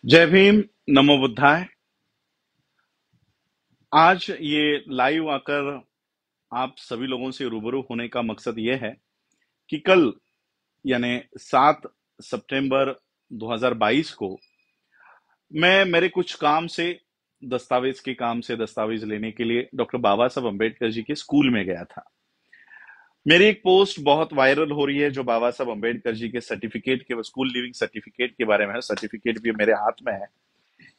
जय भीम। नमो बुद्धाय। आज ये लाइव आकर आप सभी लोगों से रूबरू होने का मकसद ये है कि कल यानी 7 सितंबर 2022 को मैं मेरे कुछ काम से दस्तावेज लेने के लिए डॉक्टर बाबा साहब अम्बेडकर जी के स्कूल में गया था। मेरी एक पोस्ट बहुत वायरल हो रही है जो बाबा साहब अम्बेडकर जी के सर्टिफिकेट के स्कूल लिविंग सर्टिफिकेट के बारे में है। सर्टिफिकेट भी मेरे हाथ में है।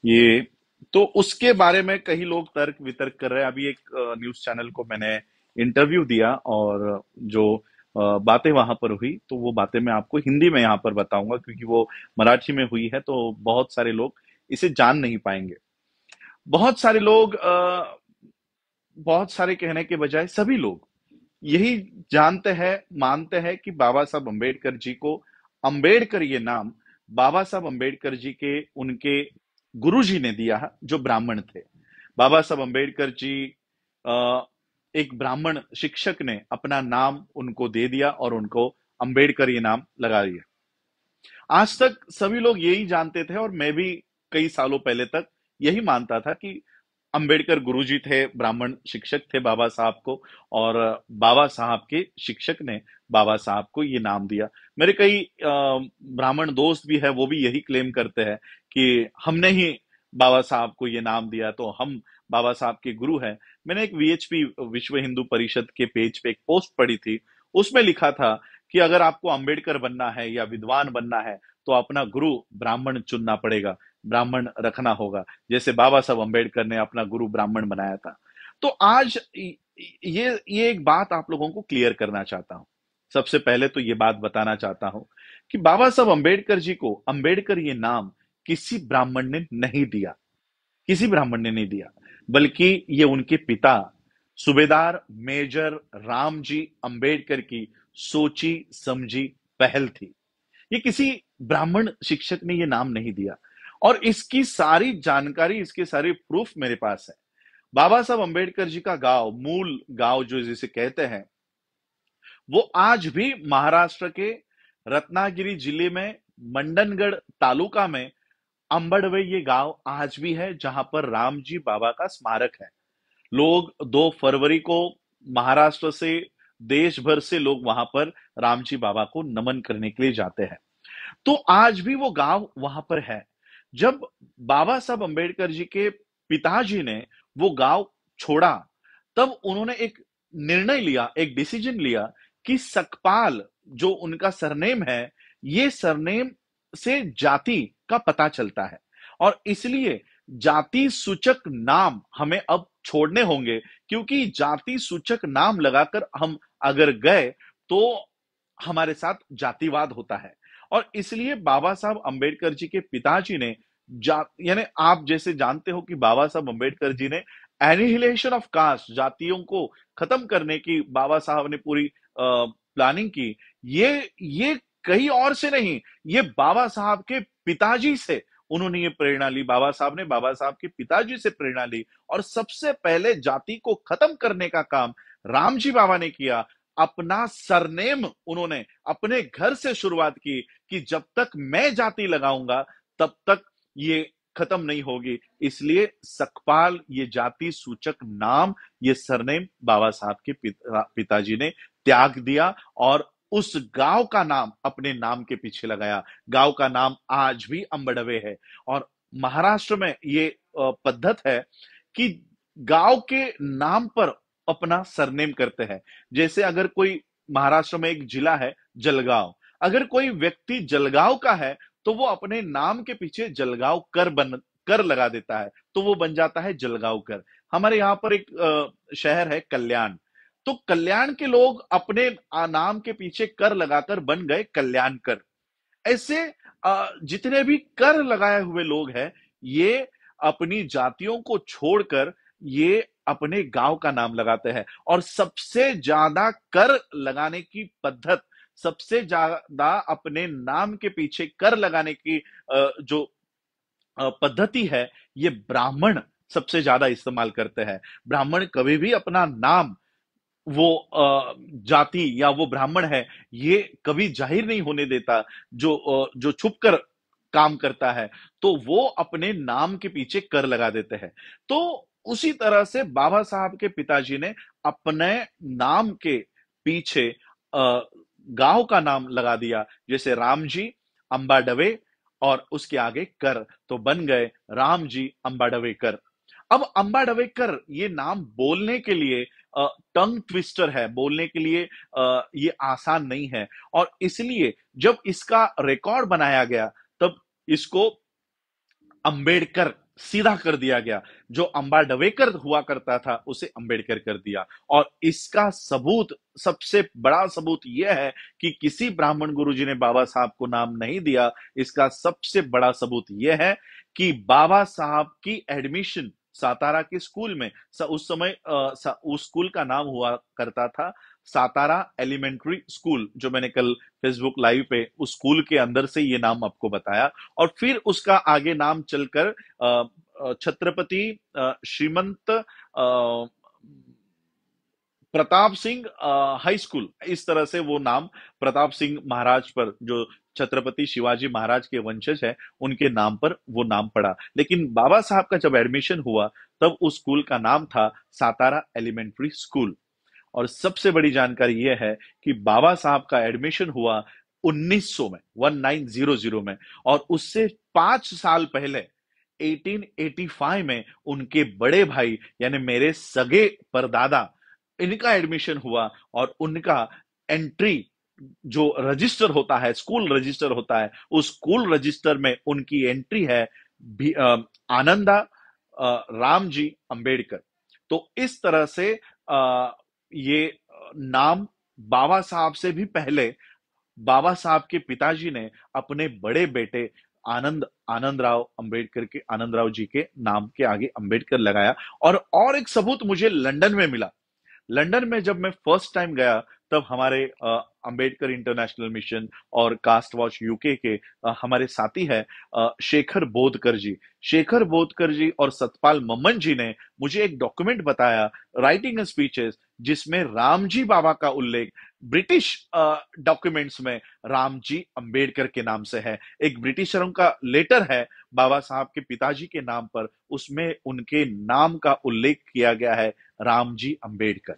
ये तो उसके बारे में कई लोग तर्क वितर्क कर रहे हैं। अभी एक न्यूज चैनल को मैंने इंटरव्यू दिया और जो बातें वहां पर हुई तो वो बातें मैं आपको हिंदी में यहाँ पर बताऊंगा क्योंकि वो मराठी में हुई है तो बहुत सारे लोग इसे जान नहीं पाएंगे। बहुत सारे लोग बहुत सारे कहने के बजाय सभी लोग यही जानते हैं, मानते हैं कि बाबा साहब अम्बेडकर जी को अम्बेडकर ये नाम बाबा साहब अम्बेडकर जी के उनके गुरु जी ने दिया है जो ब्राह्मण थे। बाबा साहब अम्बेडकर जी अ, एक ब्राह्मण शिक्षक ने अपना नाम उनको दे दिया और उनको अम्बेडकर ये नाम लगा दिया। आज तक सभी लोग यही जानते थे और मैं भी कई सालों पहले तक यही मानता था कि अंबेडकर गुरुजी थे, ब्राह्मण शिक्षक थे बाबा साहब को और बाबा साहब के शिक्षक ने बाबा साहब को ये नाम दिया। मेरे कई ब्राह्मण दोस्त भी है, वो भी यही क्लेम करते हैं कि हमने ही बाबा साहब को ये नाम दिया तो हम बाबा साहब के गुरु हैं। मैंने एक वीएचपी विश्व हिंदू परिषद के पेज पे एक पोस्ट पढ़ी थी, उसमें लिखा था कि अगर आपको अंबेडकर बनना है या विद्वान बनना है तो अपना गुरु ब्राह्मण चुनना पड़ेगा, ब्राह्मण रखना होगा, जैसे बाबा साहब अम्बेडकर ने अपना गुरु ब्राह्मण बनाया था। तो आज ये एक बात आप लोगों को क्लियर करना चाहता हूं। सबसे पहले तो ये बात बताना चाहता हूं कि बाबा साहब अम्बेडकर जी को अम्बेडकर ये नाम किसी ब्राह्मण ने नहीं दिया, किसी ब्राह्मण ने नहीं दिया, बल्कि ये उनके पिता सूबेदार मेजर रामजी अंबेडकर की सोची समझी पहल थी। ये किसी ब्राह्मण शिक्षक ने ये नाम नहीं दिया और इसकी सारी जानकारी, इसके सारे प्रूफ मेरे पास है। बाबा साहब अंबेडकर जी का गांव, मूल गांव जो जिसे कहते हैं, वो आज भी महाराष्ट्र के रत्नागिरी जिले में मंडनगढ़ तालुका में अंबड़वे ये गांव आज भी है जहां पर रामजी बाबा का स्मारक है। लोग 2 फरवरी को महाराष्ट्र से, देश भर से लोग वहां पर रामजी बाबा को नमन करने के लिए जाते हैं। तो आज भी वो गांव वहां पर है। जब बाबा साहब अंबेडकर जी के पिताजी ने वो गांव छोड़ा, तब उन्होंने एक निर्णय लिया, एक डिसीजन लिया कि सकपाल जो उनका सरनेम है, ये सरनेम से जाति का पता चलता है और इसलिए जाति सूचक नाम हमें अब छोड़ने होंगे, क्योंकि जाति सूचक नाम लगाकर हम अगर गए तो हमारे साथ जातिवाद होता है। और इसलिए बाबा साहब अंबेडकर जी के पिताजी ने यानी आप जैसे जानते हो कि बाबा साहब अंबेडकर जी ने एनिहिलेशन ऑफ कास्ट, जातियों को खत्म करने की बाबा साहब ने पूरी प्लानिंग की। ये कहीं और से नहीं, ये बाबा साहब के पिताजी से उन्होंने ये प्रेरणा ली। बाबा साहब ने बाबा साहब के पिताजी से प्रेरणा ली और सबसे पहले जाति को खत्म करने का काम रामजी बाबा ने किया। अपना सरनेम उन्होंने अपने घर से शुरुआत की कि जब तक मैं जाति लगाऊंगा तब तक ये खत्म नहीं होगी। इसलिए सकपाल ये जाति सूचक नाम, ये सरनेम बाबा साहब के पिताजी ने त्याग दिया और उस गांव का नाम अपने नाम के पीछे लगाया। गांव का नाम आज भी अंबड़वे है और महाराष्ट्र में ये पद्धत है कि गांव के नाम पर अपना सरनेम करते हैं। जैसे अगर कोई महाराष्ट्र में एक जिला है जलगांव, अगर कोई व्यक्ति जलगांव का है तो वो अपने नाम के पीछे जलगांव कर लगा देता है तो वो बन जाता है जलगांव कर। हमारे यहाँ पर एक शहर है कल्याण, तो कल्याण के लोग अपने नाम के पीछे कर लगाकर बन गए कल्याण कर। ऐसे जितने भी कर लगाए हुए लोग हैं, ये अपनी जातियों को छोड़कर ये अपने गांव का नाम लगाते हैं। और सबसे ज्यादा कर लगाने की पद्धत, सबसे ज्यादा अपने नाम के पीछे कर लगाने की जो पद्धति है, ये ब्राह्मण सबसे ज्यादा इस्तेमाल करते हैं। ब्राह्मण कभी भी अपना नाम, वो जाति या वो ब्राह्मण है, ये कभी जाहिर नहीं होने देता। जो छुप कर काम करता है तो वो अपने नाम के पीछे कर लगा देते हैं। तो उसी तरह से बाबा साहब के पिताजी ने अपने नाम के पीछे गांव का नाम लगा दिया, जैसे राम जी अंबाडवे और उसके आगे कर, तो बन गए राम जी अंबाडवेकर। अब अंबाडवेकर ये नाम बोलने के लिए टंग ट्विस्टर है, बोलने के लिए ये आसान नहीं है, और इसलिए जब इसका रिकॉर्ड बनाया गया तब इसको अंबेडकर सीधा कर दिया गया। जो अंबाडवेकर हुआ करता था उसे अंबेडकर कर दिया। और इसका सबूत, सबसे बड़ा सबूत यह है कि किसी ब्राह्मण गुरुजी ने बाबा साहब को नाम नहीं दिया। इसका सबसे बड़ा सबूत यह है कि बाबा साहब की एडमिशन सातारा के स्कूल में, उस समय उस स्कूल का नाम हुआ करता था सातारा एलिमेंट्री स्कूल, जो मैंने कल फेसबुक लाइव पे उस स्कूल के अंदर से ये नाम आपको बताया। और फिर उसका आगे नाम चलकर छत्रपति श्रीमंत प्रताप सिंह हाई स्कूल, इस तरह से वो नाम प्रताप सिंह महाराज पर, जो छत्रपति शिवाजी महाराज के वंशज है, उनके नाम पर वो नाम पड़ा। लेकिन बाबा साहब का जब एडमिशन हुआ तब उस स्कूल का नाम था सातारा एलिमेंट्री स्कूल। और सबसे बड़ी जानकारी यह है कि बाबा साहब का एडमिशन हुआ 1900 में, 1900 में, और उससे 5 साल पहले 1885 में उनके बड़े भाई यानी मेरे सगे परदादा, इनका एडमिशन हुआ। और उनका एंट्री जो रजिस्टर होता है, स्कूल रजिस्टर होता है, उस स्कूल रजिस्टर में उनकी एंट्री है आनंदा राम जी अंबेडकर। तो इस तरह से ये नाम बाबा साहब से भी पहले बाबा साहब के पिताजी ने अपने बड़े बेटे आनंद राव जी के नाम के आगे अंबेडकर लगाया। और एक सबूत मुझे लंदन में मिला। लंदन में जब मैं फर्स्ट टाइम गया तब हमारे अंबेडकर इंटरनेशनल मिशन और कास्ट वॉच यूके के हमारे साथी है शेखर बोधकर जी और सतपाल मम्मन जी ने मुझे एक डॉक्यूमेंट बताया, राइटिंग स्पीचेस, जिसमें रामजी बाबा का उल्लेख ब्रिटिश डॉक्यूमेंट्स में रामजी अंबेडकर के नाम से है। एक ब्रिटिशरों का लेटर है बाबा साहब के पिताजी के नाम पर, उसमें उनके नाम का उल्लेख किया गया है रामजी अंबेडकर।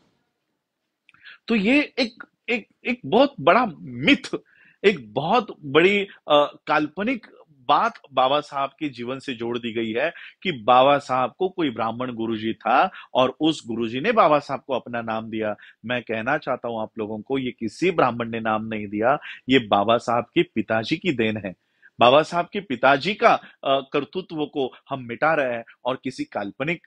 तो ये एक बहुत बड़ा मिथ, एक बहुत बड़ी काल्पनिक बात बाबा साहब के जीवन से जोड़ दी गई है कि बाबा साहब को कोई ब्राह्मण गुरुजी था और उस गुरुजी ने बाबा साहब को अपना नाम दिया। मैं कहना चाहता हूं आप लोगों को, ये किसी ब्राह्मण ने नाम नहीं दिया, ये बाबा साहब के पिताजी की देन है। बाबा साहब के पिताजी का कर्तृत्व को हम मिटा रहे हैं और किसी काल्पनिक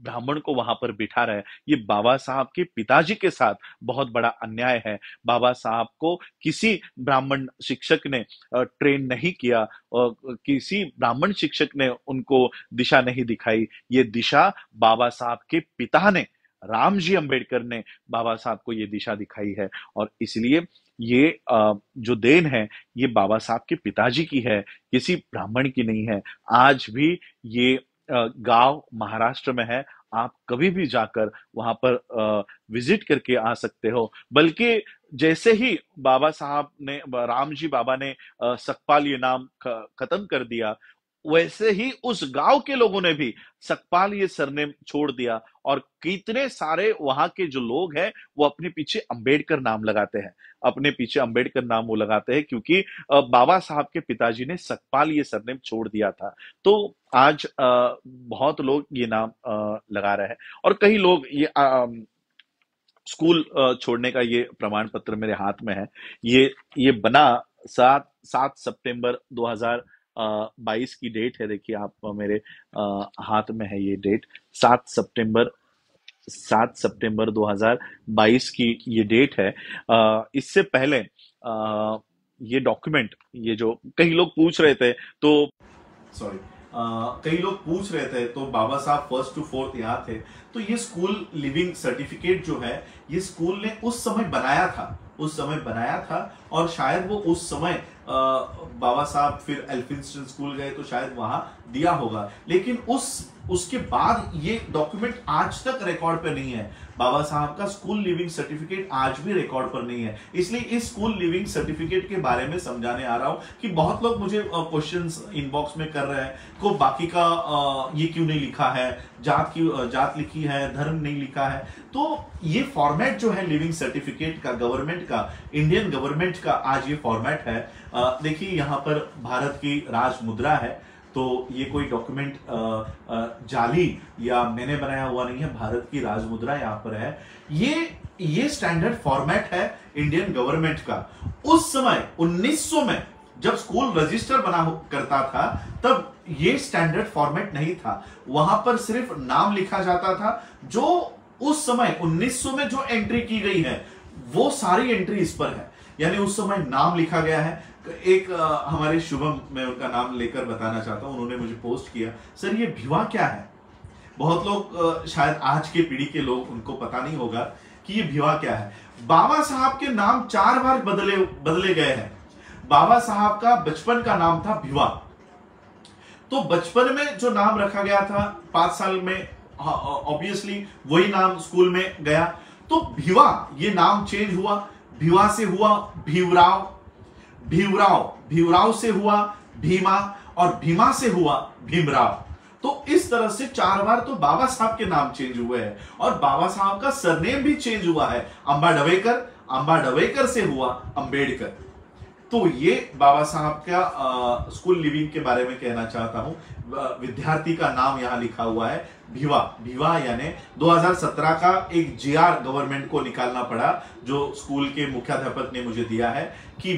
ब्राह्मण को वहां पर बिठा रहे हैं। ये बाबा साहब के पिताजी के साथ बहुत बड़ा अन्याय है। बाबा साहब को किसी ब्राह्मण शिक्षक ने ट्रेन नहीं किया और किसी ब्राह्मण शिक्षक ने उनको दिशा नहीं दिखाई। ये दिशा बाबा साहब के पिता ने, रामजी अंबेडकर ने बाबा साहब को ये दिशा दिखाई है। और इसलिए ये जो देन है ये बाबा साहब के पिताजी की है, किसी ब्राह्मण की नहीं है। आज भी ये गांव महाराष्ट्र में है, आप कभी भी जाकर वहां पर विजिट करके आ सकते हो। बल्कि जैसे ही बाबा साहब ने, रामजी बाबा ने सकपाल ये नाम खत्म कर दिया, वैसे ही उस गांव के लोगों ने भी सकपाल ये सरनेम छोड़ दिया। और कितने सारे वहां के जो लोग हैं वो अपने पीछे अंबेडकर नाम लगाते हैं, अपने पीछे अंबेडकर नाम वो लगाते हैं क्योंकि बाबा साहब के पिताजी ने सकपाल ये सरनेम छोड़ दिया था। तो आज बहुत लोग ये नाम लगा रहे हैं। और कई लोग ये स्कूल छोड़ने का ये प्रमाण पत्र मेरे हाथ में है। ये बना 7 सितंबर 2022 की डेट है। देखिए आप, मेरे हाथ में है ये डेट, 7 सितंबर 2022 की ये डेट है। इससे पहले ये डॉक्यूमेंट, ये जो कई लोग पूछ रहे थे तो बाबा साहब 1st to 4th यहाँ थे, तो ये स्कूल लिविंग सर्टिफिकेट जो है ये स्कूल ने उस समय बनाया था और शायद वो उस समय बाबा साहब फिर एल्फिंस्टन स्कूल गए तो शायद वहां दिया होगा, लेकिन उसके बाद ये डॉक्यूमेंट आज तक रिकॉर्ड पे नहीं है। बाबा साहब का स्कूल लिविंग सर्टिफिकेट आज भी रिकॉर्ड पर नहीं है। इसलिए इस स्कूल लिविंग सर्टिफिकेट के बारे में समझाने आ रहा हूं कि बहुत लोग मुझे क्वेश्चंस इनबॉक्स में कर रहे हैं को बाकी का ये क्यों नहीं लिखा है, जात लिखी है, धर्म नहीं लिखा है। तो ये फॉर्मेट जो है लिविंग सर्टिफिकेट का, गवर्नमेंट का, इंडियन गवर्नमेंट का आज ये फॉर्मेट है। देखिए यहां पर भारत की राज मुद्रा है, तो ये कोई डॉक्यूमेंट जाली या मैंने बनाया हुआ नहीं है, भारत की राज मुद्रा यहां पर है। ये स्टैंडर्ड फॉर्मेट है इंडियन गवर्नमेंट का। उस समय 1900 में जब स्कूल रजिस्टर बना करता था तब ये स्टैंडर्ड फॉर्मेट नहीं था, वहां पर सिर्फ नाम लिखा जाता था। जो उस समय 1900 में जो एंट्री की गई है वो सारी एंट्री इस पर है, यानी उस समय नाम लिखा गया है। एक हमारे शुभम, मैं उनका नाम लेकर बताना चाहता हूं, उन्होंने मुझे पोस्ट किया, सर ये भिवा क्या है। बहुत लोग शायद आज के पीढ़ी के लोग उनको पता नहीं होगा कि ये भिवा क्या है। बाबा साहब के नाम 4 बार बदले गए हैं। बाबा साहब का बचपन का नाम था भिवा, तो बचपन में जो नाम रखा गया था 5 साल में ऑब्वियसली वही नाम स्कूल में गया, तो भिवा ये नाम चेंज हुआ, भिवा से हुआ भीमराव, भीमराव से हुआ भीमा, और भीमा से हुआ भीमराव। तो इस तरह से 4 बार तो बाबा साहब के नाम चेंज हुए हैं, और बाबा साहब का सरनेम भी चेंज हुआ है, अंबाडवेकर से हुआ अंबेडकर। तो ये बाबा साहब का स्कूल लिविंग के बारे में कहना चाहता हूं। विद्यार्थी का नाम यहां लिखा हुआ है भिवा, यानी 2017 का एक जीआर गवर्नमेंट को निकालना पड़ा, जो स्कूल के मुख्याध्यापक ने मुझे दिया है कि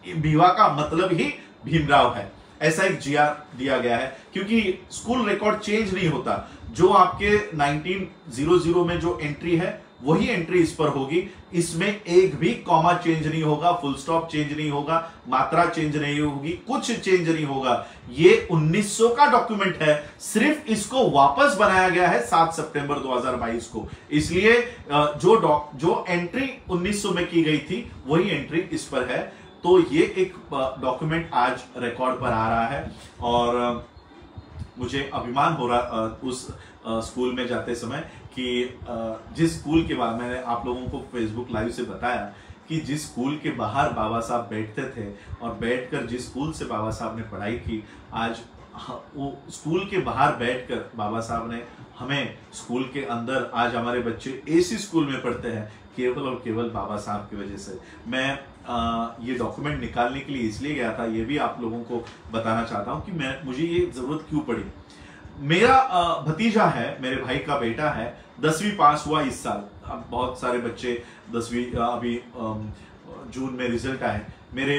भिवा का मतलब ही भीमराव है। ऐसा एक जीआर दिया गया है, क्योंकि स्कूल रिकॉर्ड चेंज नहीं होता। जो आपके 1900 में जो एंट्री है वही एंट्री इस पर होगी। इसमें एक भी कॉमा चेंज नहीं होगा, फुल स्टॉप चेंज नहीं होगा, मात्रा चेंज नहीं होगी, कुछ चेंज नहीं होगा। ये 1900 का डॉक्यूमेंट है, सिर्फ इसको वापस बनाया गया है 7 सितंबर 2022 को। इसलिए जो एंट्री 1900 में की गई थी वही एंट्री इस पर है। तो ये एक डॉक्यूमेंट आज रिकॉर्ड पर आ रहा है, और मुझे अभिमान हो रहा उस स्कूल में जाते समय कि जिस स्कूल के बाद मैंने आप लोगों को फेसबुक लाइव से बताया कि जिस स्कूल के बाहर बाबा साहब बैठते थे और बैठकर जिस स्कूल से बाबा साहब ने पढ़ाई की, आज वो स्कूल के बाहर बैठकर बाबा साहब ने हमें स्कूल के अंदर, आज हमारे बच्चे एसी स्कूल में पढ़ते हैं केवल और केवल बाबा साहब की वजह से। मैं ये डॉक्यूमेंट निकालने के लिए इसलिए गया था, ये भी आप लोगों को बताना चाहता हूं कि मुझे ये जरूरत क्यों पड़ी। मेरा भतीजा है, मेरे भाई का बेटा है, 10वीं पास हुआ इस साल। अब बहुत सारे बच्चे 10वीं अभी जून में रिजल्ट आए, मेरे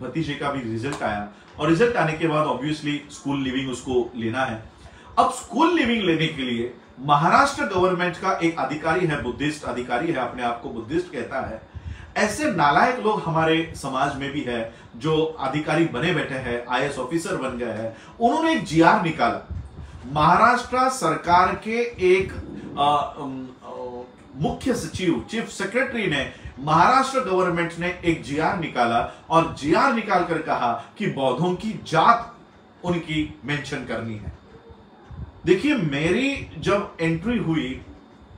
भतीजे का भी रिजल्ट आया, और रिजल्ट आने के बाद ऑब्वियसली स्कूल लिविंग उसको लेना है। अब स्कूल लिविंग लेने के लिए महाराष्ट्र गवर्नमेंट का एक अधिकारी है, बुद्धिस्ट अधिकारी है, अपने आप को बुद्धिस्ट कहता है। ऐसे नालायक लोग हमारे समाज में भी है जो अधिकारी बने बैठे हैं, आईएएस ऑफिसर बन गए हैं। उन्होंने एक जीआर निकाला, महाराष्ट्र सरकार के एक मुख्य सचिव, चीफ सेक्रेटरी ने, महाराष्ट्र गवर्नमेंट ने एक जीआर निकाला, और जीआर निकालकर कहा कि बौद्धों की जात उनकी मेंशन करनी है। देखिए, मेरी जब एंट्री हुई,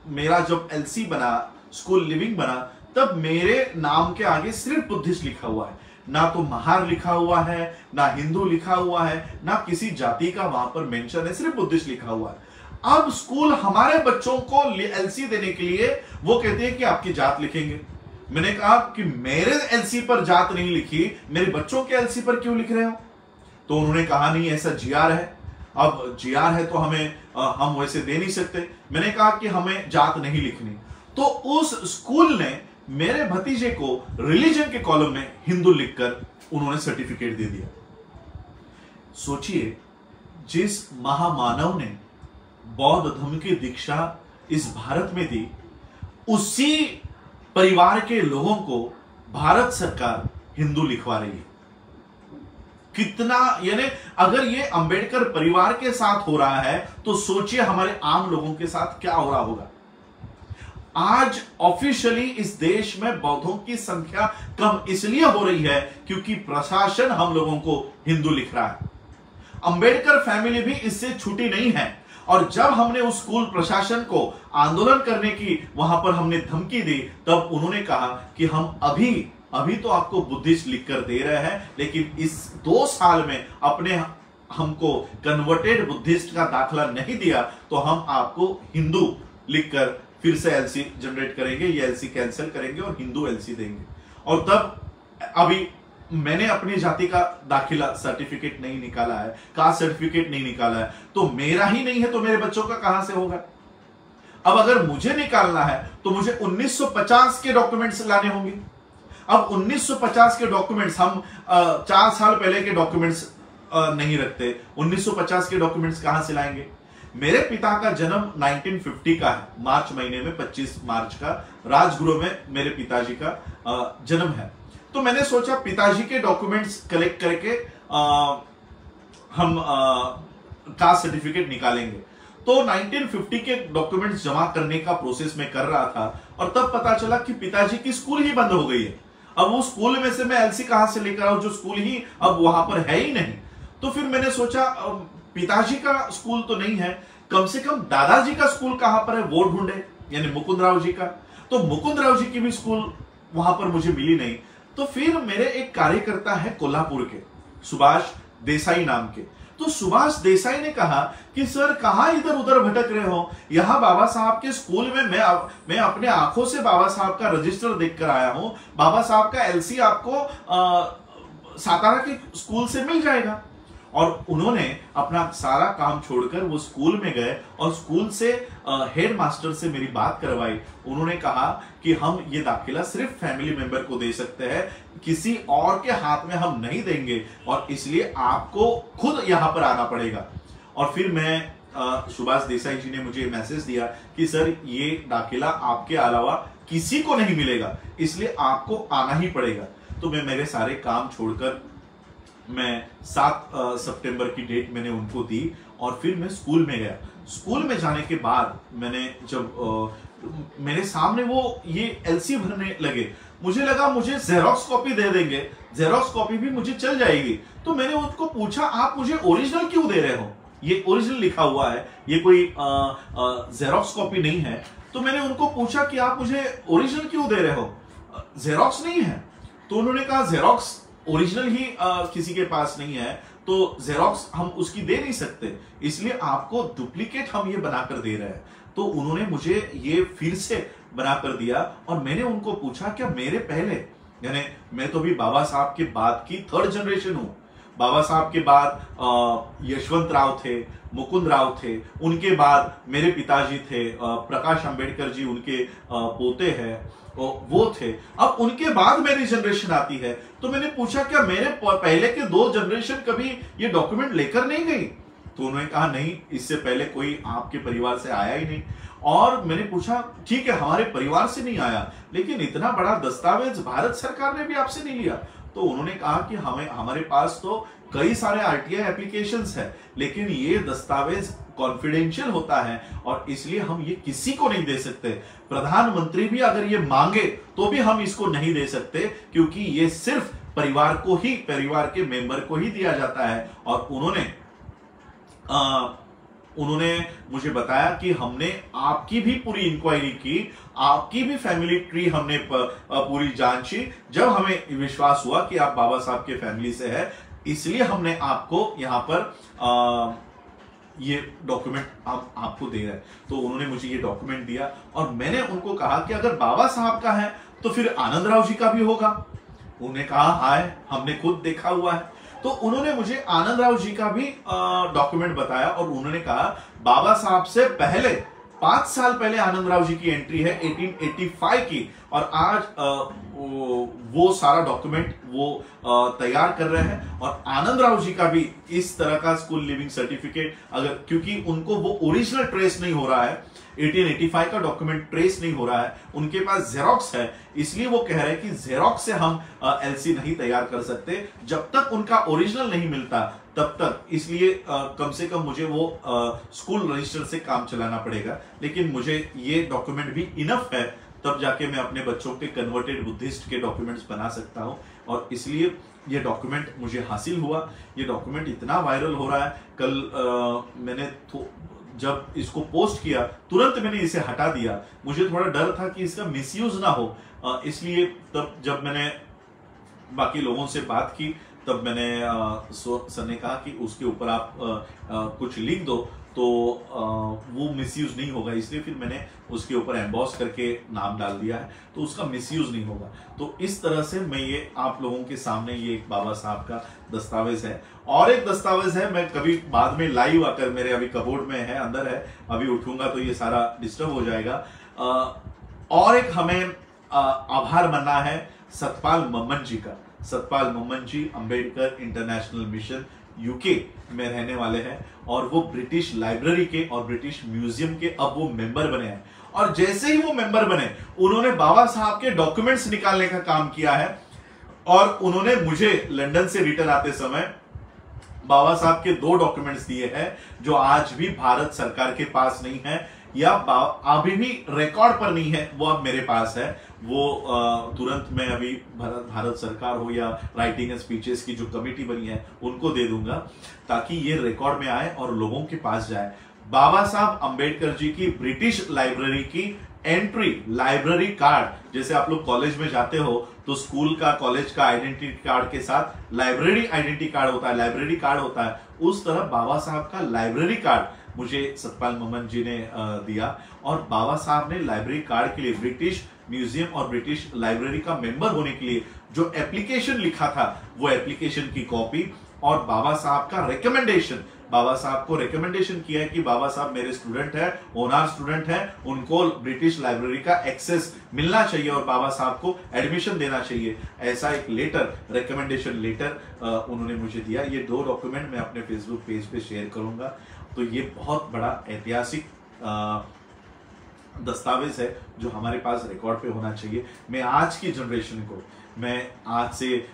मेरा जब एलसी बना, स्कूल लिविंग बना, तब मेरे नाम के आगे सिर्फ बुद्धिस्ट लिखा हुआ है, ना तो महार लिखा हुआ है, ना हिंदू लिखा हुआ है, ना किसी जाति का वहां पर मेंशन है, सिर्फ बुद्धिस्ट लिखा हुआ है। अब स्कूल हमारे बच्चों को एलसी देने के लिए वो कहते हैं कि आपकी जात लिखेंगे। मैंने कहा कि मेरे एलसी पर जात नहीं लिखी, मेरे बच्चों के एलसी पर क्यों लिख रहे हो? तो उन्होंने कहा नहीं, ऐसा जीआर है, अब जीआर है तो हम वैसे दे नहीं सकते। मैंने कहा कि हमें जात नहीं लिखनी। तो उस स्कूल ने मेरे भतीजे को रिलीजन के कॉलम में हिंदू लिखकर उन्होंने सर्टिफिकेट दे दिया। सोचिए, जिस महामानव ने बौद्ध धर्म की दीक्षा इस भारत में दी, उसी परिवार के लोगों को भारत सरकार हिंदू लिखवा रही है। कितना, यानी अगर ये अंबेडकर परिवार के साथ हो रहा है तो सोचिए हमारे आम लोगों के साथ क्या हो रहा होगा। आज ऑफिशियली इस देश में बौद्धों की संख्या कम इसलिए हो रही है क्योंकि प्रशासन हम लोगों को हिंदू लिख रहा है। अंबेडकर फैमिली भी इससे छूटी नहीं है। और जब हमने उस स्कूल प्रशासन को आंदोलन करने की वहां पर हमने धमकी दी, तब उन्होंने कहा कि हम अभी तो आपको बुद्धिस्ट लिखकर दे रहे हैं, लेकिन इस 2 साल में अपने हमको कन्वर्टेड बुद्धिस्ट का दाखला नहीं दिया तो हम आपको हिंदू लिखकर फिर से एलसी जनरेट करेंगे, ये एलसी कैंसिल करेंगे और हिंदू एलसी देंगे। और तब अभी मैंने अपनी जाति का दाखिला सर्टिफिकेट नहीं निकाला है, कास्ट सर्टिफिकेट नहीं निकाला है, तो मेरा ही नहीं है तो मेरे बच्चों का कहां से होगा। अब अगर मुझे निकालना है तो मुझे 1950 के डॉक्यूमेंट्स लाने होंगे। अब 1950 के डॉक्यूमेंट्स हम 4 साल पहले के डॉक्यूमेंट्स नहीं रखते। 1950 के डॉक्यूमेंट्स कहां से लाएंगे। मेरे पिता का जन्म 1950 का है, मार्च महीने में 25 मार्च का राजगुरु में मेरे पिताजी का जन्म है। तो मैंने सोचा पिताजी के डॉक्यूमेंट्स कलेक्ट करके हम कास्ट सर्टिफिकेट निकालेंगे। तो 1950 के डॉक्यूमेंट्स जमा करने का प्रोसेस में कर रहा था और तब पता चला कि पिताजी की स्कूल ही बंद हो गई है। अब वो स्कूल में से मैं एलसी कहां से लेकर आऊं, जो स्कूल ही अब वहां पर है ही नहीं। तो फिर मैंने सोचा पिताजी का स्कूल तो नहीं है, कम से कम दादाजी का स्कूल कहां पर है वो ढूंढे, यानी मुकुंद राव जी का। तो मुकुंद राव जी की भी स्कूल वहां पर मुझे मिली नहीं। तो फिर मेरे एक कार्यकर्ता है कोल्हापुर के, सुभाष देसाई नाम के। तो सुभाष देसाई ने कहा कि सर कहां इधर उधर भटक रहे हो, यहां बाबा साहब के स्कूल में मैं अपने आंखों से बाबा साहब का रजिस्टर देखकर आया हूं, बाबा साहब का एलसी आपको सातारा के स्कूल से मिल जाएगा। और उन्होंने अपना सारा काम छोड़कर वो स्कूल में गए और स्कूल से हेड मास्टर से मेरी बात करवाई। उन्होंने कहा कि हम ये दाखिला सिर्फ फैमिली मेंबर को दे सकते हैं, किसी और के हाथ में हम नहीं देंगे और इसलिए आपको खुद यहां पर आना पड़ेगा। और फिर मैं सुभाष देसाई जी ने मुझे मैसेज दिया कि सर ये दाखिला आपके अलावा किसी को नहीं मिलेगा, इसलिए आपको आना ही पड़ेगा। तो मैं मेरे सारे काम छोड़कर मैं 7 सितंबर की डेट मैंने उनको दी और फिर मैं स्कूल में गया। स्कूल में जाने के बाद मैंने जब मेरे सामने वो ये एलसी भरने लगे, मुझे लगा मुझे जेरोक्स कॉपी दे देंगे, जेरोक्स कॉपी भी मुझे चल जाएगी। तो मैंने उनको पूछा आप मुझे ओरिजिनल क्यों दे रहे हो, ये ओरिजिनल लिखा हुआ है, ये कोई जेरोक्स कॉपी नहीं है। तो मैंने उनको पूछा कि आप मुझे ओरिजिनल क्यों दे रहे हो, जेरोक्स नहीं है। तो उन्होंने कहा जेरोक्स ओरिजिनल ही किसी के पास नहीं है तो जेरोक्स हम उसकी दे नहीं सकते, इसलिए आपको डुप्लीकेट हम ये बनाकर दे रहे हैं। तो उन्होंने मुझे ये फिर से बनाकर दिया और मैंने उनको पूछा क्या मेरे पहले, यानी मैं तो भी बाबा साहब के बाद की 3rd जनरेशन हूं। बाबा साहब के बाद यशवंत राव थे, मुकुंद राव थे, उनके बाद मेरे पिताजी थे, प्रकाश अंबेडकर जी उनके पोते हैं, वो थे। अब उनके बाद मेरी जनरेशन आती है। तो मैंने पूछा क्या मेरे पहले के 2 जनरेशन कभी ये डॉक्यूमेंट लेकर नहीं गई। तो उन्होंने कहा नहीं, इससे पहले कोई आपके परिवार से आया ही नहीं। और मैंने पूछा ठीक है हमारे परिवार से नहीं आया, लेकिन इतना बड़ा दस्तावेज भारत सरकार ने भी आपसे नहीं लिया। तो उन्होंने कहा कि हमारे पास तो कई सारे आरटीआई एप्लीकेशंस है, लेकिन ये दस्तावेज कॉन्फिडेंशियल होता है और इसलिए हम ये किसी को नहीं दे सकते। प्रधानमंत्री भी अगर ये मांगे तो भी हम इसको नहीं दे सकते, क्योंकि ये सिर्फ परिवार के मेंबर को ही दिया जाता है। और उन्होंने मुझे बताया कि हमने आपकी भी पूरी इंक्वायरी की, आपकी भी फैमिली ट्री हमने पूरी जांची। जब हमें विश्वास हुआ कि आप बाबा साहब के फैमिली से है, इसलिए हमने आपको यहां पर ये डॉक्यूमेंट हम आपको दे रहे हैं। तो उन्होंने मुझे ये डॉक्यूमेंट दिया और मैंने उनको कहा कि अगर बाबा साहब का है तो फिर आनंद राव जी का भी होगा। उन्होंने कहा हाय हमने खुद देखा हुआ है। तो उन्होंने मुझे आनंद राव जी का भी डॉक्यूमेंट बताया और उन्होंने कहा बाबा साहब से पहले 5 साल पहले आनंद राव जी की एंट्री है 1885 की, और आज वो सारा डॉक्यूमेंट वो तैयार कर रहे हैं। और आनंद राव जी का भी इस तरह का स्कूल लिविंग सर्टिफिकेट, अगर क्योंकि उनको वो ओरिजिनल ट्रेस नहीं हो रहा है, 1885 का डॉक्यूमेंट ट्रेस नहीं हो रहा है, उनके पास जेरोक्स है, इसलिए वो कह रहे हैं कि जेरोक्स से हम एलसी नहीं तैयार कर सकते जब तक उनका ओरिजिनल नहीं मिलता तब तक। इसलिए कम से कम मुझे वो स्कूल रजिस्टर से काम चलाना पड़ेगा, लेकिन मुझे ये डॉक्यूमेंट भी इनफ है, तब जाके मैं अपने बच्चों के कन्वर्टेड बुद्धिस्ट के डॉक्यूमेंट्स बना सकता हूं। और इसलिए ये डॉक्यूमेंट मुझे हासिल हुआ। ये डॉक्यूमेंट इतना वायरल हो रहा है, कल मैंने जब इसको पोस्ट किया तुरंत मैंने इसे हटा दिया। मुझे थोड़ा डर था कि इसका मिसयूज ना हो, इसलिए तब जब मैंने बाकी लोगों से बात की तब मैंने सर ने कहा कि उसके ऊपर आप कुछ लिख दो तो वो मिसयूज नहीं होगा, इसलिए फिर मैंने उसके ऊपर एम्बॉस करके नाम डाल दिया है, तो उसका मिसयूज नहीं होगा। तो इस तरह से मैं ये आप लोगों के सामने ये एक बाबा साहब का दस्तावेज है। और एक दस्तावेज है, मैं कभी बाद में लाइव आकर, मेरे अभी कबोर्ड में है, अंदर है, अभी उठूंगा तो ये सारा डिस्टर्ब हो जाएगा। और एक हमें आभार मानना है सतपाल मम्मन जी का। सतपाल मम्मन जी अंबेडकर इंटरनेशनल मिशन यूके में रहने वाले हैं और वो ब्रिटिश लाइब्रेरी के और ब्रिटिश म्यूजियम के अब वो मेंबर बने हैं। और जैसे ही वो मेंबर बने उन्होंने बाबा साहब के डॉक्यूमेंट्स निकालने का काम किया है। और उन्होंने मुझे लंदन से रिटर्न आते समय बाबा साहब के 2 डॉक्यूमेंट्स दिए हैं जो आज भी भारत सरकार के पास नहीं है, या अभी भी रिकॉर्ड पर नहीं है, वो अब मेरे पास है। वो तुरंत मैं अभी भारत सरकार हो या राइटिंग एंड स्पीचेस की जो कमेटी बनी है उनको दे दूंगा, ताकि ये रिकॉर्ड में आए और लोगों के पास जाए। बाबा साहब अंबेडकर जी की ब्रिटिश लाइब्रेरी की एंट्री लाइब्रेरी कार्ड, जैसे आप लोग कॉलेज में जाते हो तो स्कूल का, कॉलेज का आइडेंटिटी कार्ड के साथ लाइब्रेरी आइडेंटिटी कार्ड होता है, लाइब्रेरी कार्ड होता है, उस तरह बाबा साहब का लाइब्रेरी कार्ड मुझे सतपाल मम्मन जी ने दिया। और बाबा साहब ने लाइब्रेरी कार्ड के लिए ब्रिटिश म्यूजियम और ब्रिटिश लाइब्रेरी का मेंबर होने के लिए जो एप्लीकेशन लिखा था वो एप्लीकेशन की कॉपी और बाबा साहब का रिकमेंडेशन, बाबा साहब को रिकमेंडेशन किया है कि बाबा साहब मेरे स्टूडेंट है, ओनर स्टूडेंट है, उनको ब्रिटिश लाइब्रेरी का एक्सेस मिलना चाहिए और बाबा साहब को एडमिशन देना चाहिए। ऐसा एक लेटर, रिकमेंडेशन लेटर उन्होंने मुझे दिया। ये 2 डॉक्यूमेंट मैं अपने फेसबुक पेज पे शेयर करूंगा। तो ये बहुत बड़ा ऐतिहासिक दस्तावेज है जो हमारे पास रिकॉर्ड पे होना चाहिए। मैं आज की जनरेशन को, मैं आज से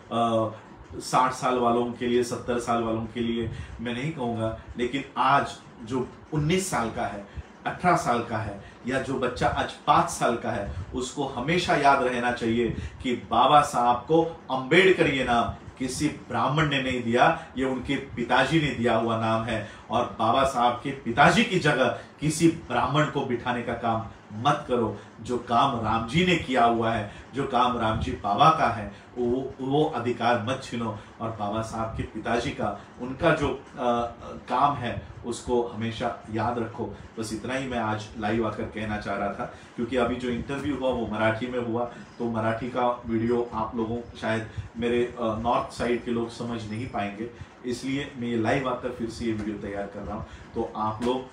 60 साल वालों के लिए, 70 साल वालों के लिए मैं नहीं कहूंगा, लेकिन आज जो 19 साल का है, 18 साल का है, या जो बच्चा आज 5 साल का है, उसको हमेशा याद रहना चाहिए कि बाबा साहब को अंबेडकर ये नाम किसी ब्राह्मण ने नहीं दिया, ये उनके पिताजी ने दिया हुआ नाम है। और बाबा साहब के पिताजी की जगह किसी ब्राह्मण को बिठाने का काम मत करो। जो काम राम जी ने किया हुआ है, जो काम राम जी बाबा का है, वो अधिकार मत छीनो। और बाबा साहब के पिताजी का, उनका जो काम है उसको हमेशा याद रखो। बस इतना ही मैं आज लाइव आकर कहना चाह रहा था, क्योंकि अभी जो इंटरव्यू हुआ वो मराठी में हुआ, तो मराठी का वीडियो आप लोगों, शायद मेरे नॉर्थ साइड के लोग समझ नहीं पाएंगे, इसलिए मैं ये लाइव आकर फिर से ये वीडियो तैयार कर रहा हूँ। तो आप लोग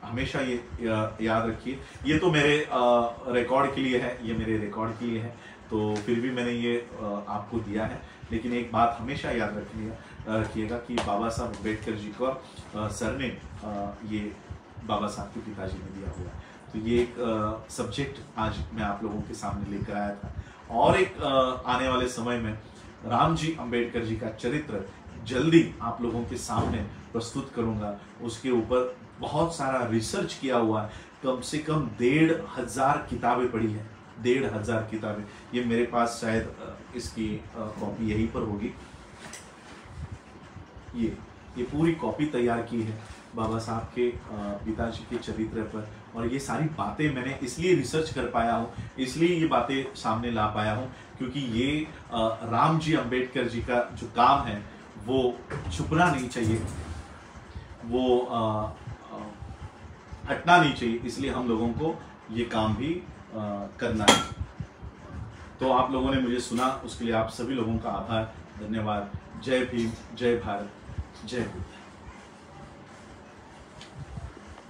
हमेशा ये याद रखिए, ये तो मेरे रिकॉर्ड के लिए है, ये मेरे रिकॉर्ड के लिए है, तो फिर भी मैंने ये आपको दिया है। लेकिन एक बात हमेशा याद रखिएगा कि बाबा साहब अम्बेडकर जी का सरनेम ये बाबा साहब के पिताजी ने दिया हुआ है। तो ये एक सब्जेक्ट आज मैं आप लोगों के सामने लेकर आया था। और एक आने वाले समय में राम जी अम्बेडकर जी का चरित्र जल्दी आप लोगों के सामने प्रस्तुत करूंगा। उसके ऊपर बहुत सारा रिसर्च किया हुआ है, कम से कम 1500 किताबें पढ़ी है, 1500 किताबें। ये मेरे पास शायद इसकी कॉपी यहीं पर होगी। ये पूरी कॉपी तैयार की है बाबा साहब के पिताजी के चरित्र पर। और ये सारी बातें मैंने इसलिए रिसर्च कर पाया हूँ, इसलिए ये बातें सामने ला पाया हूँ, क्योंकि ये राम जी अम्बेडकर जी का जो काम है वो छुपना नहीं चाहिए, वो हटना नहीं चाहिए, इसलिए हम लोगों को ये काम भी करना है। तो आप लोगों ने मुझे सुना, उसके लिए आप सभी लोगों का आभार, धन्यवाद। जय भीम, जय भारत, जय बुद्ध।